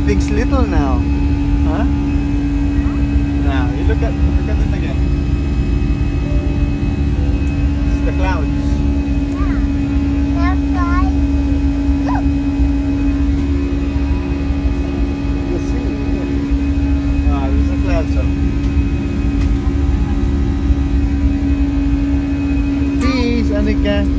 everything's little now. Huh? Now, you look at it again. It's the clouds. They're flying. Look. You see? Ah, there's a cloud zone. Peace, Anika.